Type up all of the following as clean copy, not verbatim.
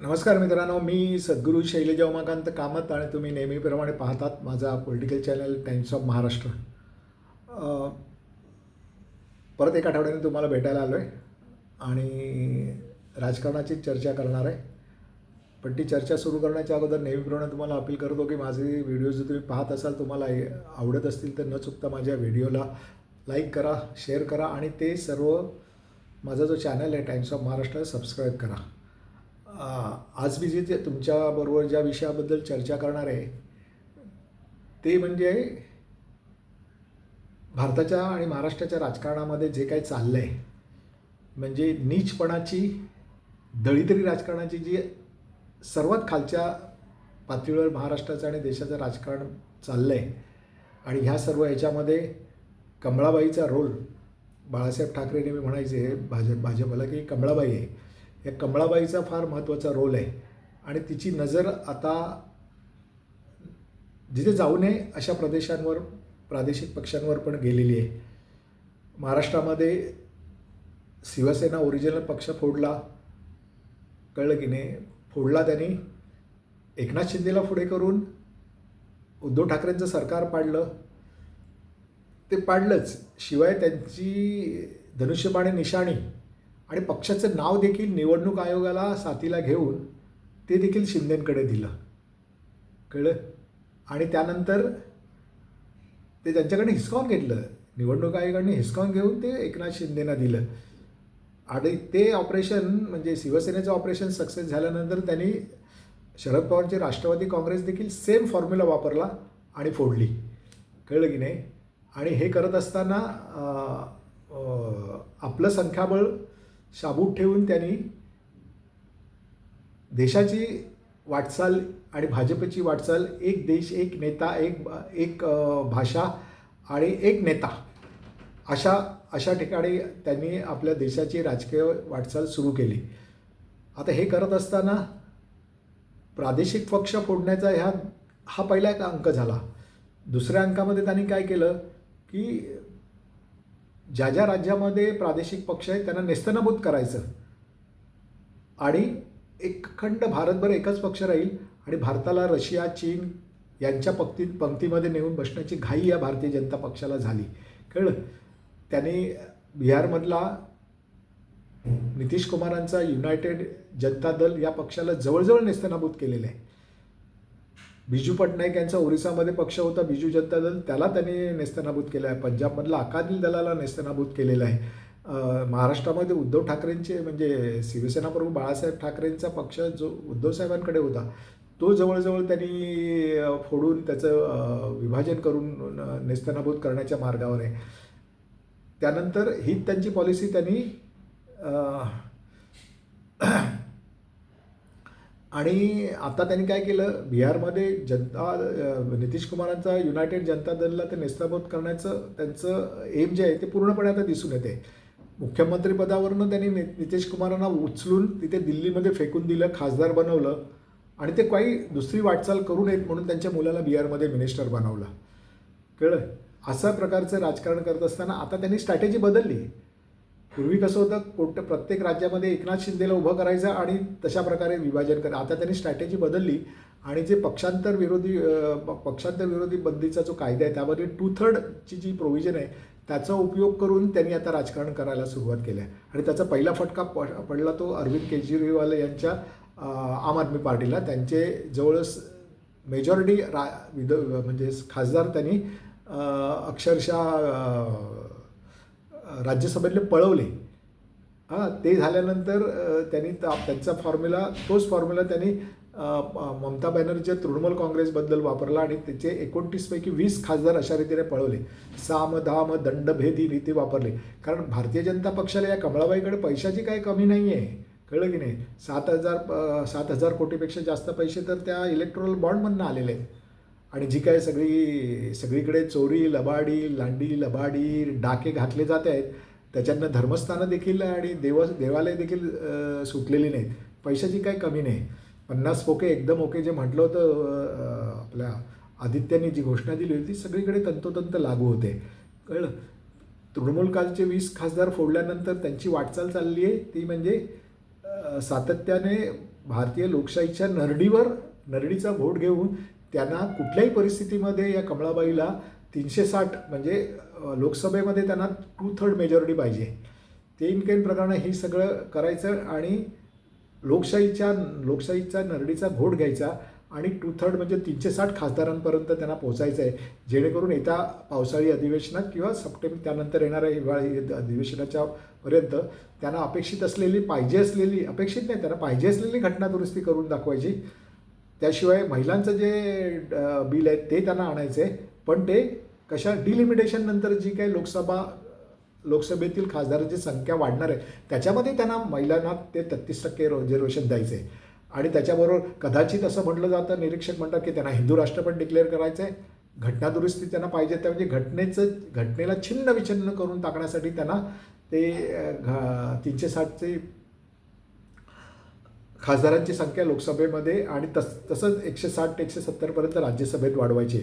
नमस्कार मित्रांनो, मी सद्गुरू शैलजा उमाकांत कामत आणि तुम्ही नेहमीप्रमाणे पाहतात माझा political channel times of Maharashtra. अ, परत एक आठवड्याने तुम्हाला भेटायला आलो आहे आणि राजकारणाची चर्चा करणार आहे. पण ती चर्चा सुरू करण्याच्या अगोदर नेहमीप्रमाणे तुम्हाला अपील करतो की माझे व्हिडिओ जर तुम्ही पाहत असाल, तुम्हाला आवडत असतील तर न चुकता माझ्या व्हिडिओला लाईक करा, शेअर करा आणि ते सर्व माझा जो चॅनल आहे टाइम्स ऑफ महाराष्ट्र सबस्क्राईब करा. आज मी जे तुमच्याबरोबर ज्या विषयाबद्दल चर्चा करणार आहे ते म्हणजे भारताच्या आणि महाराष्ट्राच्या राजकारणामध्ये जे काही चाललं आहे, म्हणजे नीचपणाची, दळिद्री राजकारणाची जी सर्वात खालच्या पातळीवर महाराष्ट्राचं आणि देशाचं राजकारण चाललं आहे. आणि ह्या सर्व ह्याच्यामध्ये कमळाबाईचा रोल, बाळासाहेब ठाकरे नेहमी म्हणायचे भाजपला की कमळाबाई आहे, या कमळाबाईचा फार महत्त्वाचा रोल आहे. आणि तिची नजर आता जिथे जाऊ नये अशा प्रदेशांवर, प्रादेशिक पक्षांवर पण गेलेली आहे. महाराष्ट्रामध्ये शिवसेना ओरिजिनल पक्ष फोडला, कळलं की नाही, फोडला त्यांनी. एकनाथ शिंदेला पुढे करून उद्धव ठाकरेंचं सरकार पाडलं, ते पाडलंच, शिवाय त्यांची धनुष्यबाणी निशाणी आणि पक्षाचं नाव देखील निवडणूक आयोगाला साथीला घेऊन ते देखील शिंदेंकडे दिलं, कळलं. आणि त्यानंतर ते त्यांच्याकडे हिसकावून घेतलं, निवडणूक आयोगाने हिसकावून घेऊन ते एकनाथ शिंदेना दिलं. आणि ते ऑपरेशन म्हणजे शिवसेनेचं ऑपरेशन सक्सेस झाल्यानंतर त्यांनी शरद पवारची राष्ट्रवादी काँग्रेस देखील सेम फॉर्म्युला वापरला आणि फोडली, कळलं की नाही. आणि हे करत असताना आपलं संख्याबळ शाबूत ठेवून त्यांनी देशाची वाटचाल आणि भाजपची वाटचाल, एक देश एक नेता, एक भाषा आणि एक नेता, अशा ठिकाणी त्यांनी आपल्या देशाची राजकीय वाटचाल सुरू केली. आता हे करत असताना प्रादेशिक पक्ष फोडण्याचा हा पहिला एक अंक झाला. दुसऱ्या अंकामध्ये त्यांनी काय केलं की ज्या ज्या राज्यामध्ये प्रादेशिक पक्ष आहेत त्यांना नेस्तनाबूत करायचं आणि एक खंड भारतभर एकच पक्ष राहील आणि भारताला रशिया, चीन यांच्या पंक्तीमध्ये नेऊन बसण्याची घाई या भारतीय जनता पक्षाला झाली, कळलं. त्यांनी बिहारमधला नितीश कुमारांचा युनायटेड जनता दल या पक्षाला जवळजवळ नेस्तनाबूत केलेलं आहे. बिजू पटनाईक यांचा ओरिसामध्ये पक्ष होता बिजू जनता दल, त्याला त्यांनी नेस्तनाबूत केलं आहे. पंजाबमधला अकाली दलाला नेस्तनाबूत केलेलं आहे. महाराष्ट्रामध्ये उद्धव ठाकरेंचे म्हणजे शिवसेना प्रमुख बाळासाहेब ठाकरेंचा पक्ष जो उद्धव साहेबांकडे होता तो जवळजवळ त्यांनी फोडून त्याचं विभाजन करून नेस्तनाबूत करण्याच्या मार्गावर आहे. त्यानंतर ही त्यांची पॉलिसी त्यांनी आणि आता त्यांनी काय केलं, बिहारमध्ये नितीश कुमारांचा युनायटेड जनता दलला ते नेस्तनाबूत करण्याचं त्यांचं एम जे आहे ते पूर्णपणे आता दिसून येते. मुख्यमंत्रीपदावरनं त्यांनी नितीश कुमारांना उचलून तिथे दिल्लीमध्ये फेकून दिलं, खासदार बनवलं आणि ते काही दुसरी वाटचाल करू नयेत म्हणून त्यांच्या मुलाला बिहारमध्ये मिनिस्टर बनवलं, कळलं. अशा प्रकारचं राजकारण करत असताना आता त्यांनी स्ट्रॅटेजी बदलली. पूर्वी कसं होतं, प्रत्येक राज्यामध्ये एकनाथ शिंदेला उभं करायचं आणि तशा प्रकारे विभाजन करायचं. आता त्यांनी स्ट्रॅटेजी बदलली आणि जे पक्षांतर विरोधी बंदीचा जो कायदा आहे त्यामध्ये 2/3ची जी प्रोव्हिजन आहे त्याचा उपयोग करून त्यांनी आता राजकारण करायला सुरुवात केली आहे. आणि त्याचा पहिला फटका पडला तो अरविंद केजरीवाल यांच्या आम आदमी पार्टीला. त्यांचे जवळ मेजॉरिटी म्हणजे खासदार त्यांनी अक्षरशः राज्यसभेतले पळवले. ते झाल्यानंतर त्यांनी त्यांचा तोच फॉर्म्युला त्यांनी ममता बॅनर्जीच्या तृणमूल काँग्रेसबद्दल वापरला आणि त्याचे 29 पैकी 20 खासदार अशा रीतीने पळवले. साम दाम दंडभेद ही रीती वापरली. कारण भारतीय जनता पक्षाला या कमळाबाईकडे पैशाची काही कमी नाही आहे, कळलं की नाही. 7,000 कोटीपेक्षा जास्त पैसे तर त्या इलेक्ट्रोल बॉन्डमधून आलेले आहेत. आणि जी काय सगळीकडे चोरी, लबाडी, लांडी लबाडी, डाके घातले जात आहेत, त्याच्यातनं धर्मस्थानं देखील आणि देवालय देखील सुटलेली नाहीत. पैशाची काही कमी नाही. 50 पोके एकदम ओके जे म्हटलं होतं आपल्या आदित्यांनी, जी घोषणा दिली होती सगळीकडे तंतोतंत लागू होते, कळलं. तृणमूल कालचे 20 खासदार फोडल्यानंतर त्यांची वाटचाल चालली आहे ती म्हणजे सातत्याने भारतीय लोकशाहीच्या नरडीचा घोट घेऊन त्यांना कुठल्याही परिस्थितीमध्ये या कमळाबाईला 360 म्हणजे लोकसभेमध्ये त्यांना 2/3 मेजॉरिटी पाहिजे. ते इन काही प्रकारे हे सगळं करायचं आणि लोकशाहीचा नरडीचा घोट घ्यायचा आणि 2/3 म्हणजे 360 खासदारांपर्यंत त्यांना पोचायचं आहे, जेणेकरून येत्या पावसाळी अधिवेशनात किंवा सप्टेंबर त्यानंतर येणाऱ्या हिवाळी अधिवेशनाच्या पर्यंत त्यांना अपेक्षित असलेली घटनादुरुस्ती करून दाखवायची. त्याशिवाय महिलांचं जे बिल आहे ते त्यांना आणायचं आहे, पण ते डिलिमिटेशन नंतर जी काही लोकसभेतील खासदारांची संख्या वाढणार आहे त्याच्यामध्ये त्यांना महिलांना ते 33% रिझर्वेशन द्यायचं आहे. आणि त्याच्याबरोबर कदाचित असं म्हटलं जातं, निरीक्षक म्हणतात की त्यांना हिंदू राष्ट्र पण डिक्लेअर करायचं आहे. घटनादुरुस्ती त्यांना पाहिजे त्या म्हणजे घटनेला छिन्न विछिन्न करून टाकण्यासाठी त्यांना ते 360चे खासदारांची संख्या लोकसभेमध्ये आणि तसंच 160-170पर्यंत राज्यसभेत वाढवायची.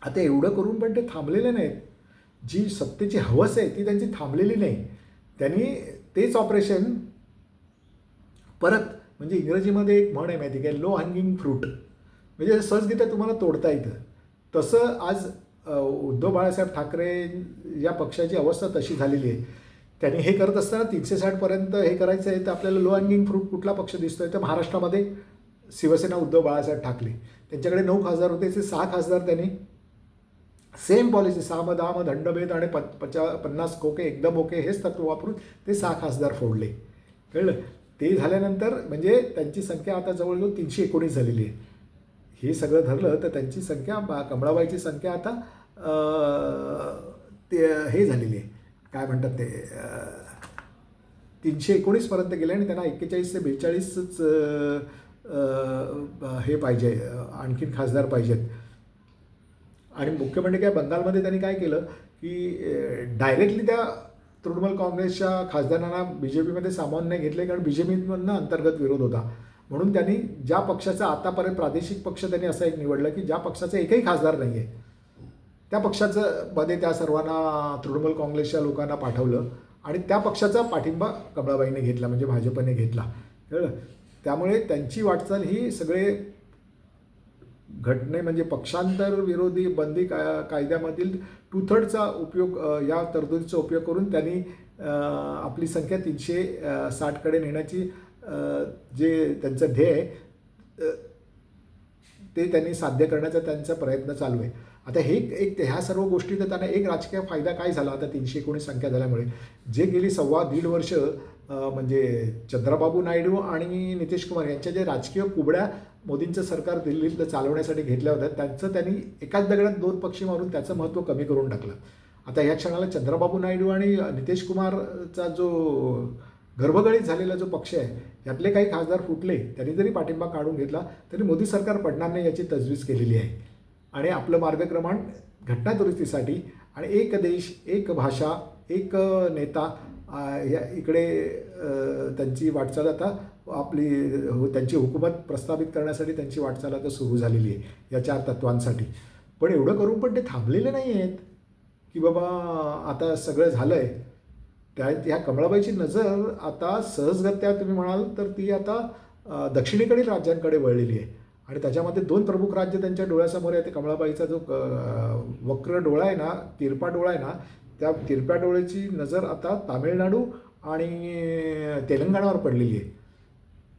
आता एवढं करून पण ते थांबलेले नाहीत. जी सत्तेची हवस आहे ती त्यांची थांबलेली नाही. त्यांनी तेच ऑपरेशन परत म्हणजे इंग्रजीमध्ये एक म्हण आहे माहिती काय, लो हँगिंग फ्रूट म्हणजे सहजगीता तुम्हाला तोडता येतं. तसं आज उद्धव बाळासाहेब ठाकरे या पक्षाची अवस्था तशी झालेली आहे. त्यांनी हे करत असताना 360पर्यंत हे करायचं आहे तर आपल्याला लो हँगिंग फ्रूट कुठला पक्ष दिसतोय तर महाराष्ट्रामध्ये शिवसेना उद्धव बाळासाहेब ठाकरे. त्यांच्याकडे 9 खासदार होते, ते 6 खासदार त्यांनी सेम पॉलिसी सामदाम दंडभेद आणि 50 खोके एकदम ओके हेच तत्व वापरून ते 6 खासदार फोडले. कळलं. ते झाल्यानंतर म्हणजे त्यांची संख्या आता जवळजवळ 319 झालेली आहे. हे सगळं धरलं तर त्यांची संख्या कमळाबाईची संख्या आता ते हे झालेली आहे, काय म्हणतात ते 319पर्यंत गेले आणि त्यांना 41 ते 42च हे पाहिजे, आणखीन खासदार पाहिजेत. आणि मुख्य म्हणजे काय, बंगालमध्ये त्यांनी काय केलं की डायरेक्टली त्या तृणमूल काँग्रेसच्या खासदारांना BJPमध्ये सामावून नाही घेतले, कारण BJPमधनं अंतर्गत विरोध होता. म्हणून त्यांनी ज्या पक्षाचा आतापर्यंत प्रादेशिक पक्ष त्यांनी असं एक निवडलं की ज्या पक्षाचा एकही खासदार नाही आहे त्या पक्षाचं मध्ये त्या सर्वांना तृणमूल काँग्रेसच्या लोकांना पाठवलं आणि त्या पक्षाचा पाठिंबा कमळाबाईने घेतला, म्हणजे भाजपने घेतला. कळलं. त्यामुळे त्यांची वाटचाल ही सगळे घटने म्हणजे पक्षांतर विरोधी बंदी कायद्यामधील 2/3चा उपयोग, या तरतुदीचा उपयोग करून त्यांनी आपली संख्या 360कडे नेण्याची जे त्यांचं ध्येय आहे ते त्यांनी साध्य करण्याचा त्यांचा प्रयत्न चालू आहे. आता ह्या सर्व गोष्टी तर त्यांना एक राजकीय फायदा काय झाला आता 319 संख्या झाल्यामुळे, जे गेली 1.25 वर्ष म्हणजे चंद्रबाबू नायडू आणि नितीश कुमार यांच्या जे राजकीय कुबड्या मोदींचं सरकार दिल्लीतलं चालवण्यासाठी घेतल्या होत्या त्यांचं त्यांनी एकाच दगडात 2 पक्षी मारून त्याचं महत्त्व कमी करून टाकलं. आता ह्या क्षणाला चंद्रबाबू नायडू आणि नितीश कुमारचा जो गर्भगळीत झालेला जो पक्ष आहे यातले काही खासदार फुटले, त्यांनी जरी पाठिंबा काढून घेतला तरी मोदी सरकार पडणार नाही याची तजवीज केलेली आहे. आणि आपलं मार्गक्रमण घटनादुरुस्तीसाठी आणि एक देश एक भाषा एक नेता या इकडे त्यांची वाटचाल आता त्यांची हुकूमत प्रस्थापित करण्यासाठी त्यांची वाटचाल आता सुरू झालेली आहे या 4 तत्वांसाठी. पण एवढं करून पण ते थांबलेले नाही आहेत की बाबा आता सगळं झालं आहे. ह्या कमळाबाईची नजर आता सहजगत्या तुम्ही म्हणाल तर ती आता दक्षिणेकडील राज्यांकडे वळलेली आहे आणि त्याच्यामध्ये 2 प्रमुख राज्य त्यांच्या डोळ्यासमोर आहे. ते कमळाबाईचा जो वक्र डोळा आहे ना, तिरपा डोळा आहे ना, त्या तिरप्या डोळ्याची नजर आता तामिळनाडू आणि तेलंगणावर पडलेली आहे.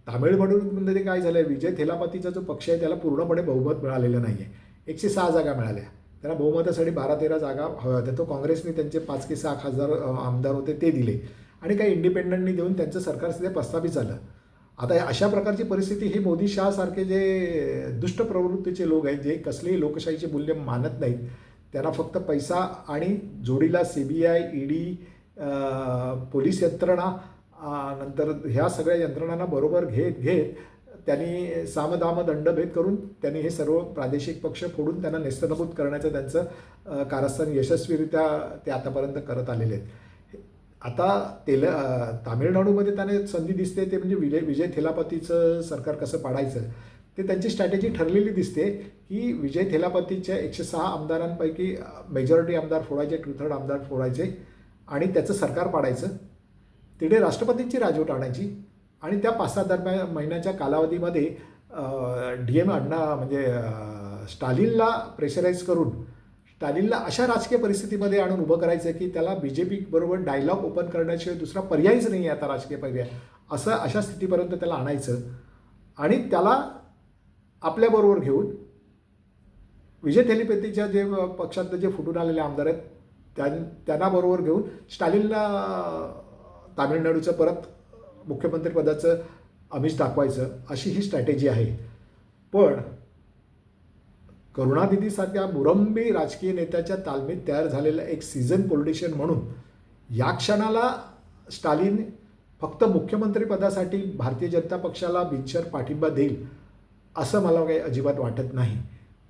तामिळनाडूमध्ये काय झालं आहे, विजय थेलापतीचा जो पक्ष आहे त्याला पूर्णपणे बहुमत मिळालेलं नाही आहे. 106 जागा मिळाल्या, त्याला बहुमतासाठी 12-13 जागा हव्या होत्या. तो काँग्रेसने त्यांचे 5 की 6 खासदार आमदार होते ते दिले आणि काही इंडिपेंडंटनी देऊन त्यांचं सरकार सध्या प्रस्थापित झालं. आता अशा प्रकारची परिस्थिती ही मोदी शाह सारखे जे दुष्ट प्रवृत्तीचे लोक आहेत, जे कसलेही लोकशाहीचे मूल्य मानत नाहीत, त्यांना फक्त पैसा आणि जोडीला CBI, ED, पोलीस यंत्रणा, नंतर ह्या सगळ्या यंत्रणांना बरोबर घेत त्यांनी सामदाम दंडभेद करून त्यांनी हे सर्व प्रादेशिक पक्ष फोडून त्यांना नेस्तनाबूत करण्याचं त्यांचं कारस्थान यशस्वीरित्या ते आतापर्यंत करत आलेले आहेत. आता तामिळनाडूमध्ये त्यांना संधी दिसते ते म्हणजे विजय थेलापतीचं सरकार कसं पाडायचं ते त्यांची स्ट्रॅटेजी ठरलेली दिसते की विजय थेलापतीच्या 106 आमदारांपैकी मेजॉरिटी आमदार फोडायचे, 2/3 आमदार फोडायचे आणि त्याचं सरकार पाडायचं. तिथे राष्ट्रपतींची राजवट आणायची आणि त्या 5-6 महिन्याच्या कालावधीमध्ये DM अण्णा म्हणजे स्टालिनला प्रेशराईज करून स्टालिनला अशा राजकीय परिस्थितीमध्ये आणून उभं करायचं की त्याला BJP बरोबर डायलॉग ओपन करण्याशिवाय दुसरा पर्यायच नाही आहे आता राजकीय पर्याय, अशा स्थितीपर्यंत त्याला आणायचं आणि त्याला आपल्याबरोबर घेऊन विजय थेलीपेतीच्या जे पक्षात जे फुटून आलेले आमदार आहेत त्यांना बरोबर घेऊन स्टालिनला तामिळनाडूचं परत मुख्यमंत्रीपदाचं आमिष दाखवायचं, अशी ही स्ट्रॅटेजी आहे. पण करुणानिधीसारख्या मुरंबी राजकीय नेत्याच्या तालमीत तयार झालेला एक सीझन पॉलिटिशियन म्हणून या क्षणाला स्टालिन फक्त मुख्यमंत्रीपदासाठी भारतीय जनता पक्षाला बिनशर्त पाठिंबा देईल असं मला काही अजिबात वाटत नाही.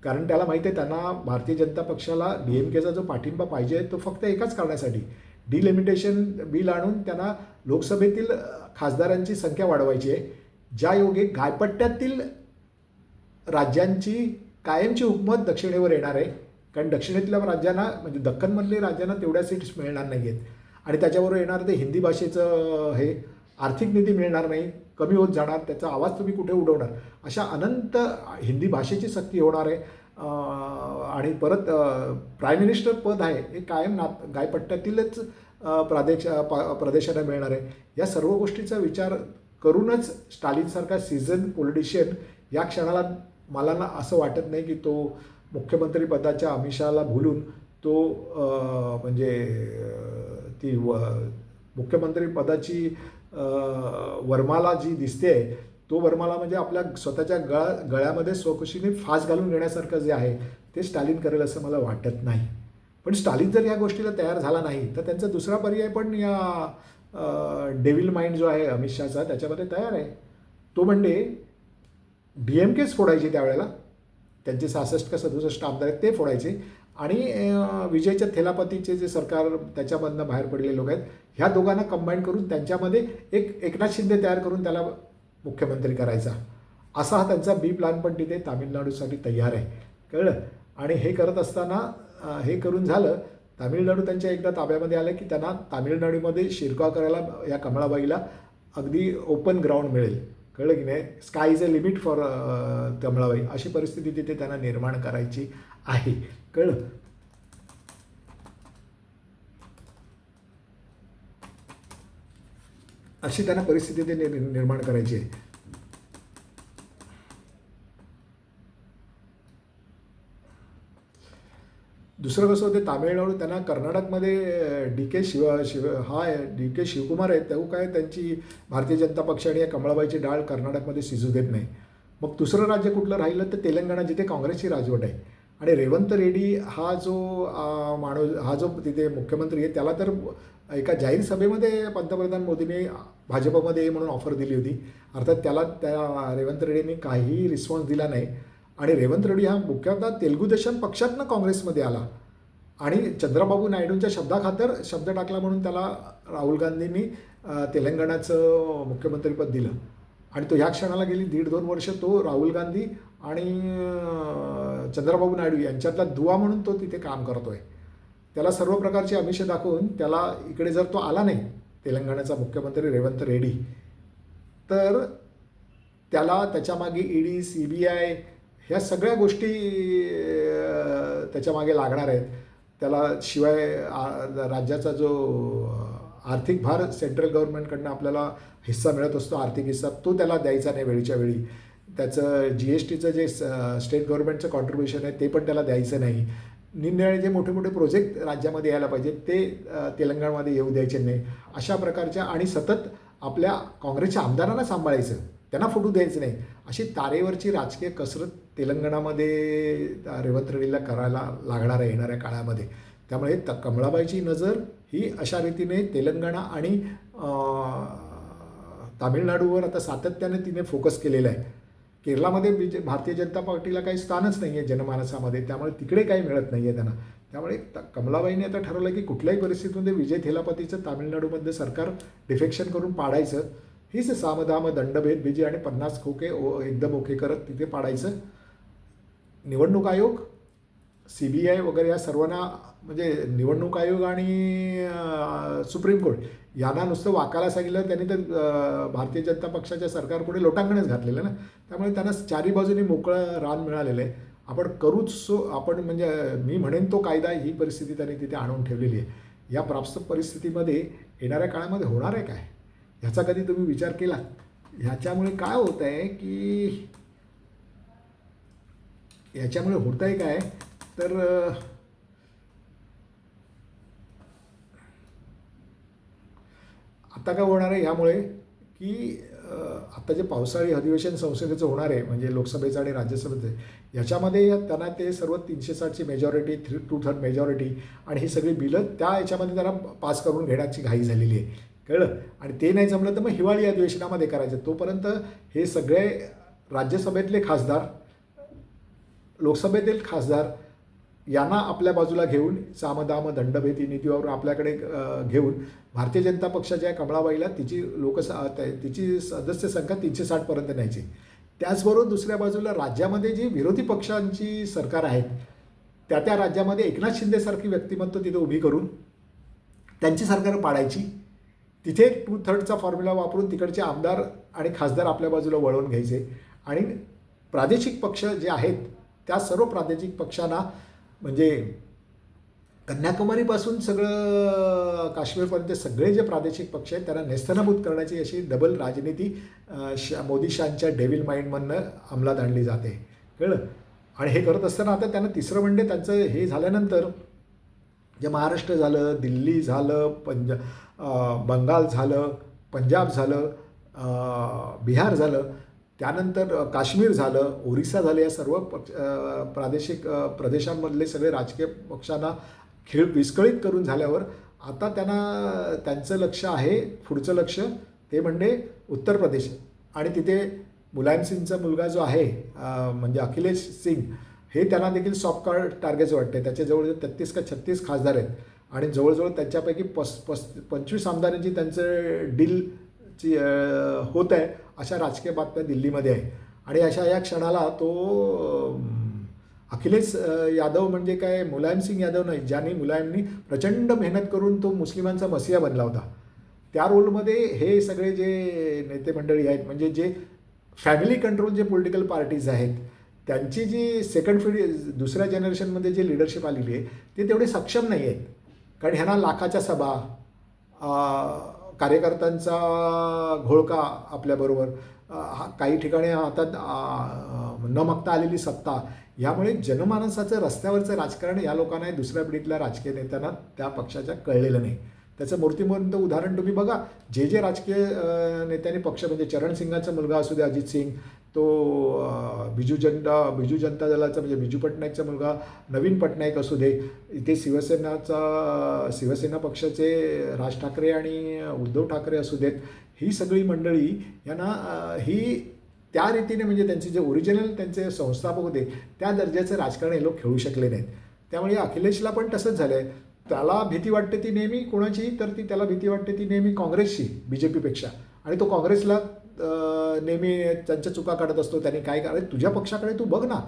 कारण त्याला माहिती आहे त्यांना भारतीय जनता पक्षाला DMKचा जो पाठिंबा पाहिजे तो फक्त एकाच कारणासाठी, डिलिमिटेशन बिल आणून त्यांना लोकसभेतील खासदारांची संख्या वाढवायची आहे, ज्या योगे गायपट्ट्यातील राज्यांची कायमची हुकूमत दक्षिणेवर येणार आहे. कारण दक्षिणेतल्या राज्यांना म्हणजे दख्खनमधल्या राज्यांना तेवढ्या सीट्स मिळणार नाही आहेत आणि त्याच्याबरोबर येणार ते हिंदी भाषेचं हे आर्थिक निधी मिळणार नाही, कमी होत जाणार, त्याचा आवाज तुम्ही कुठे उडवणार, अशा अनंत हिंदी भाषेची सक्ती होणार आहे. आणि परत प्राईम मिनिस्टर पद आहे हे कायम गायपट्ट्यातीलच प्रदेशांना मिळणार आहे. या सर्व गोष्टीचा विचार करूनच स्टालिनसारखा सीझन पॉलिटिशियन या क्षणाला मला ना असं वाटत नाही की तो मुख्यमंत्रीपदाच्या आमिषाला भुलून तो म्हणजे ती मुख्यमंत्रीपदाची वरमाला जी दिसते तो वरमाला म्हणजे आपल्या स्वतःच्या गळ्यामध्ये स्वखुशीने फास घालून घेण्यासारखं जे आहे ते स्टालिन करेल असं मला वाटत नाही. पण स्टालिन जर या गोष्टीला तयार झाला नाही तर त्यांचा दुसरा पर्याय पण या डेव्हिल माइंड जो आहे अमित शहाचा त्याच्यामध्ये तयार आहे. तो म्हणजे DMKच फोडायचे त्यावेळेला, त्यांचे 66 का 67 आमदार आहेत ते फोडायचे आणि विजयच्या थेलापतीचे जे सरकार त्याच्यामधनं बाहेर पडलेले लोक आहेत ह्या दोघांना कंबाईन करून त्यांच्यामध्ये एकनाथ शिंदे तयार करून त्याला मुख्यमंत्री करायचा, असा हा त्यांचा बी प्लॅन पण तिथे तामिळनाडूसाठी तयार आहे. कळलं. आणि हे करत असताना हे करून झालं, तामिळनाडू त्यांच्या एकदा ताब्यामध्ये आलं की त्यांना तामिळनाडूमध्ये शिरकाव करायला या कमळाबाईला अगदी ओपन ग्राउंड मिळेल. कळलं की नाही, sky is a limit for Kamalabai, अशी परिस्थिती तिथे त्यांना निर्माण करायची आहे. कळलं. अशी त्यांना परिस्थिती ते निर्माण करायची आहे. दुसरं कसं होतं, तामिळनाडू त्यांना कर्नाटकमध्ये DK शिवकुमार आहेत, तेव्हा काय त्यांची भारतीय जनता पक्ष आणि या कमळाबाईची डाळ कर्नाटकमध्ये शिजू देत नाही. मग दुसरं राज्य कुठलं राहिलं तर तेलंगणा, जिथे काँग्रेसची राजवट आहे आणि रेवंत रेड्डी हा जो माणूस हा जो तिथे मुख्यमंत्री आहे त्याला तर एका जाहीर सभेमध्ये पंतप्रधान मोदींनी भाजपमध्ये ये म्हणून ऑफर दिली होती. अर्थात त्याला त्या रेवंत रेड्डींनी काहीही रिस्पॉन्स दिला नाही आणि रेवंत रेड्डी हा मुख्यतः तेलुगू देशम पक्षातनं काँग्रेसमध्ये आला आणि चंद्राबाबू नायडूंच्या शब्दाखातर शब्द टाकला म्हणून त्याला राहुल गांधींनी तेलंगणाचं मुख्यमंत्रीपद दिलं आणि तो ह्या क्षणाला गेली 1.5-2 वर्ष तो राहुल गांधी आणि चंद्राबाबू नायडू यांच्यातला दुवा म्हणून तो तिथे काम करतो आहे. त्याला सर्व प्रकारचे आमिष दाखवून त्याला इकडे जर तो आला नाही तेलंगणाचा मुख्यमंत्री रेवंत रेड्डी तर त्याला त्याच्यामागे ED CBI ह्या सगळ्या गोष्टी त्याच्यामागे लागणार आहेत. त्याला शिवाय राज्याचा जो आर्थिक भार सेंट्रल गव्हर्नमेंटकडनं आपल्याला हिस्सा मिळत असतो, आर्थिक हिस्सा, तो त्याला द्यायचा नाही वेळच्या वेळी. त्याचं GSTचं जे स्टेट गव्हर्नमेंटचं कॉन्ट्रीब्युशन आहे ते पण त्याला द्यायचं नाही. निरनिराळे जे मोठे मोठे प्रोजेक्ट राज्यामध्ये यायला पाहिजेत ते तेलंगणामध्ये येऊ द्यायचे नाही. अशा प्रकारच्या आणि सतत आपल्या काँग्रेसच्या आमदारांना सांभाळायचं, त्यांना फुटू द्यायचं नाही, अशी तारेवरची राजकीय कसरत तेलंगणामध्ये रेवंत रेड्डीला करायला लागणार आहे येणाऱ्या काळामध्ये. त्यामुळे कमळाबाईची नजर ही अशा रीतीने तेलंगणा आणि तामिळनाडूवर आता सातत्याने तिने फोकस केलेला आहे. केरळामध्ये भारतीय जनता पार्टीला काही स्थानच नाही आहे जनमानसामध्ये, त्यामुळे तिकडे काही मिळत नाही आहे त्यांना. त्यामुळे कमलाबाईंनी आता ठरवलं की कुठल्याही परिस्थितीमध्ये विजय थेलापतीचं तामिळनाडूमध्ये सरकार डिफेक्शन करून पाडायचं. हीच सामधाम दंडभेद बीजी आणि 50 खोके एकदम ओके करत तिथे पाडायचं. निवडणूक आयोग CBI वगैरे या सर्वांना म्हणजे निवडणूक आयोग आणि सुप्रीम कोर्ट यांना नुसतं वाकायला सांगितलं त्यांनी तर भारतीय जनता पक्षाच्या सरकारपुढे लोटांगणच घातलेलं ना. त्यामुळे त्यांना चारी बाजूनी मोकळं रान मिळालेलं आहे. आपण करूच सो आपण म्हणजे मी म्हणेन तो कायदा ही परिस्थिती त्यांनी तिथे आणून ठेवलेली आहे. या प्राप्त परिस्थितीमध्ये येणाऱ्या काळामध्ये होणार आहे काय ह्याचा कधी तुम्ही विचार केला? ह्याच्यामुळे काय होत आहे की याच्यामुळे होत आहे काय तर आता काय होणार आहे ह्यामुळे की आता जे पावसाळी अधिवेशन संसदेचं होणार आहे म्हणजे लोकसभेचं आणि राज्यसभेचं याच्यामध्ये त्यांना ते सर्व 360ची मेजॉरिटी 2/3 मेजॉरिटी आणि ही सगळी बिलं त्या याच्यामध्ये त्यांना पास करून घेण्याची घाई झालेली आहे. कळलं? आणि ते नाही जमलं तर मग हिवाळी अधिवेशनामध्ये करायचं. तोपर्यंत हे सगळे राज्यसभेतले खासदार लोकसभेतील खासदार यांना आपल्या बाजूला घेऊन सामदाम दंडभेदी नीतीवर आपल्याकडे घेऊन भारतीय जनता पक्षाच्या कमळाबाईला तिची तिची सदस्य संख्या 360पर्यंत न्यायची. त्याचबरोबर दुसऱ्या बाजूला राज्यामध्ये जी विरोधी पक्षांची सरकार आहेत त्या राज्यामध्ये एकनाथ शिंदेसारखी व्यक्तिमत्व तिथे उभी करून त्यांची सरकार पाडायची. तिथे 2/3चा फॉर्म्युला वापरून तिकडचे आमदार आणि खासदार आपल्या बाजूला वळवून घ्यायचे आणि प्रादेशिक पक्ष जे आहेत त्या सर्व प्रादेशिक पक्षांना म्हणजे कन्याकुमारीपासून सगळं काश्मीरपर्यंत सगळे जे प्रादेशिक पक्ष आहेत त्यांना नेस्तनाबूत करण्याची अशी डबल राजनीती मोदी शहांच्या डेव्हिल माइंडमधनं अंमलात आणली जाते. कळलं? आणि हे करत असताना आता त्यांना तिसरं म्हणजे त्यांचं हे झाल्यानंतर जे महाराष्ट्र झालं, दिल्ली झालं, बंगाल झालं, पंजाब झालं, बिहार झालं, त्यानंतर काश्मीर झालं, ओरिसा झालं, या सर्व प्रादेशिक प्रदेशांमधले सगळे राजकीय पक्षांना खेळ विस्कळीत करून झाल्यावर आता त्यांना त्यांचं लक्ष आहे पुढचं लक्ष ते म्हणजे उत्तर प्रदेश. आणि तिथे मुलायम सिंगचा मुलगा जो आहे म्हणजे अखिलेश सिंग हे त्यांना देखील सॉफ्ट टार्गेट वाटते. त्याचे जवळजवळ 33 का 36 खासदार आहेत आणि जवळजवळ त्यांच्यापैकी 25 आमदारांची त्यांचं डीलची होत आहे अशा राजकीय बातम्या दिल्लीमध्ये आहे. आणि अशा या क्षणाला तो अखिलेश यादव म्हणजे काय मुलायम सिंग यादव नाही, ज्यांनी मुलायमनी प्रचंड मेहनत करून तो मुस्लिमांचा मसिहा बनला होता, त्या रोलमध्ये हे सगळे जे नेते मंडळी आहेत म्हणजे जे फॅमिली कंट्रोल जे पॉलिटिकल पार्टीज आहेत त्यांची जी सेकंड दुसऱ्या जनरेशनमध्ये जे लिडरशिप आलेली आहे ते तेवढे सक्षम नाही आहेत. कारण ह्यांना लाखाच्या सभा, कार्यकर्त्यांचा घोळका आपल्याबरोबर, काही ठिकाणी हातात न मागता आलेली सत्ता, यामुळे जनमानसाचं रस्त्यावरचं राजकारण या लोकांना दुसऱ्या पिढीतल्या राजकीय नेत्यांना त्या पक्षाच्या कळलेलं नाही. त्याचं मूर्तिमंत उदाहरण तुम्ही बघा. जे राजकीय नेत्यांनी पक्ष म्हणजे चरण सिंगाचा मुलगा असू दे अजित सिंग, तो बिजू जनता दलाचा म्हणजे बिजू पटनायकचा मुलगा नवीन पटनायक असू दे, इथे शिवसेना पक्षाचे राज ठाकरे आणि उद्धव ठाकरे असू देत, ही सगळी मंडळी यांना ही त्या रीतीने म्हणजे त्यांचे जे ओरिजिनल त्यांचे संस्थापक होते त्या दर्जाचं राजकारण हे लोक खेळू शकले नाहीत. त्यामुळे अखिलेशला पण तसंच झालं आहे. त्याला भीती वाटते ती नेहमी कोणाची, तर त्याला भीती वाटते ती नेहमी काँग्रेसची BJPपेक्षा. आणि तो काँग्रेसला नेहमी त्यांच्या चुका काढत असतो. त्यांनी काय करायचं, तुझ्या पक्षाकडे तू बघ ना,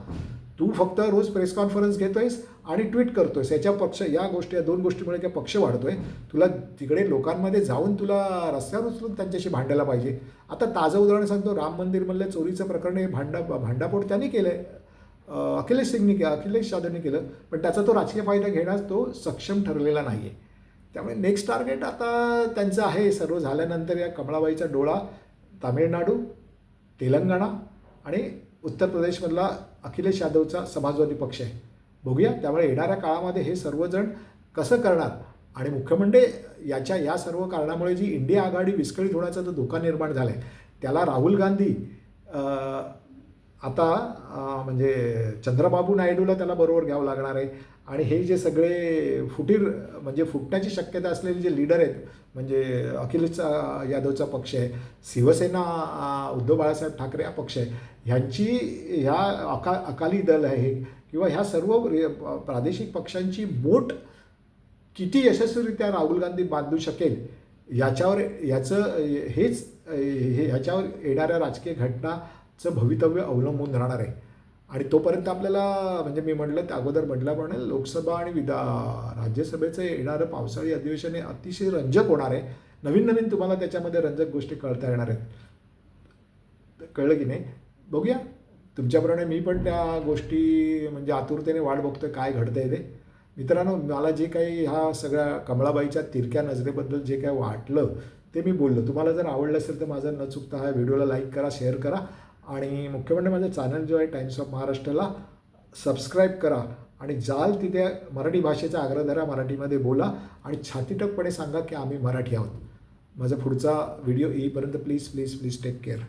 तू फक्त रोज प्रेस कॉन्फरन्स घेतोयस आणि ट्विट करतोयस, या दोन गोष्टीमुळे काय पक्ष वाढतोय. तुला तिकडे लोकांमध्ये जाऊन तुला रस्त्यावर उचलून त्यांच्याशी भांडायला पाहिजे. आता ताजं उदाहरण सांगतो, राम मंदिरमधल्या चोरीचं प्रकरण हे भांडाफोड त्यांनी केलं आहे, अखिलेश यादवनी केलं, पण त्याचा तो राजकीय फायदा घेण्यास तो सक्षम ठरलेला नाही आहे. त्यामुळे नेक्स्ट टार्गेट आता त्यांचं आहे सर्व झाल्यानंतर या कमळाबाईचा डोळा तामिळनाडू, तेलंगणा आणि उत्तर प्रदेशमधला अखिलेश यादवचा समाजवादी पक्ष आहे. बघूया त्यामुळे येणाऱ्या काळामध्ये हे सर्वजण कसं करणार. आणि मुख्य म्हणजे या सर्व कारणामुळे जी इंडिया आघाडी विस्कळीत होण्याचा जो धोका निर्माण झाला आहे त्याला राहुल गांधी आता म्हणजे चंद्रबाबू नायडूला त्याला बरोबर घ्यावं लागणार आहे. आणि हे जे सगळे फुटण्याची शक्यता असलेले जे लीडर आहेत म्हणजे अखिलेश यादवचा पक्ष आहे, शिवसेना उद्धव बाळासाहेब ठाकरे हा पक्ष आहे, ह्या अकाली दल आहे किंवा ह्या सर्व प्रादेशिक पक्षांची बोट किती यशस्वीरित्या राहुल गांधी बांधू शकेल ह्याच्यावर ह्याच्यावर येणाऱ्या राजकीय घटनाचं भवितव्य अवलंबून राहणार आहे. आणि तोपर्यंत आपल्याला म्हणजे मी म्हटलं त्या अगोदर म्हटल्याप्रमाणे लोकसभा आणि राज्यसभेचं येणारं पावसाळी अधिवेशन हे अतिशय रंजक होणार आहे. नवीन नवीन तुम्हाला त्याच्यामध्ये रंजक गोष्टी कळता येणार आहेत. कळलं की नाही? बघूया. तुमच्याप्रमाणे मी पण त्या गोष्टी म्हणजे आतुरतेने वाट बघतोय काय घडतंय ते. मित्रांनो, मला जे काही ह्या सगळ्या कमळाबाईच्या तिरक्या नजरेबद्दल जे काही वाटलं ते मी बोललो. तुम्हाला जर आवडलं असेल तर माझं न चुकता ह्या व्हिडिओला लाईक करा, शेअर करा आणि मुख्य म्हणजे माझं चॅनल जो आहे टाइम्स ऑफ महाराष्ट्राला सबस्क्राईब करा आणि जाल तिथे मराठी भाषेचा आग्रह धरा, मराठीमध्ये बोला आणि छातीटकपणे सांगा की आम्ही मराठी आहोत. माझा पुढचा व्हिडिओ येईपर्यंत please please please take care.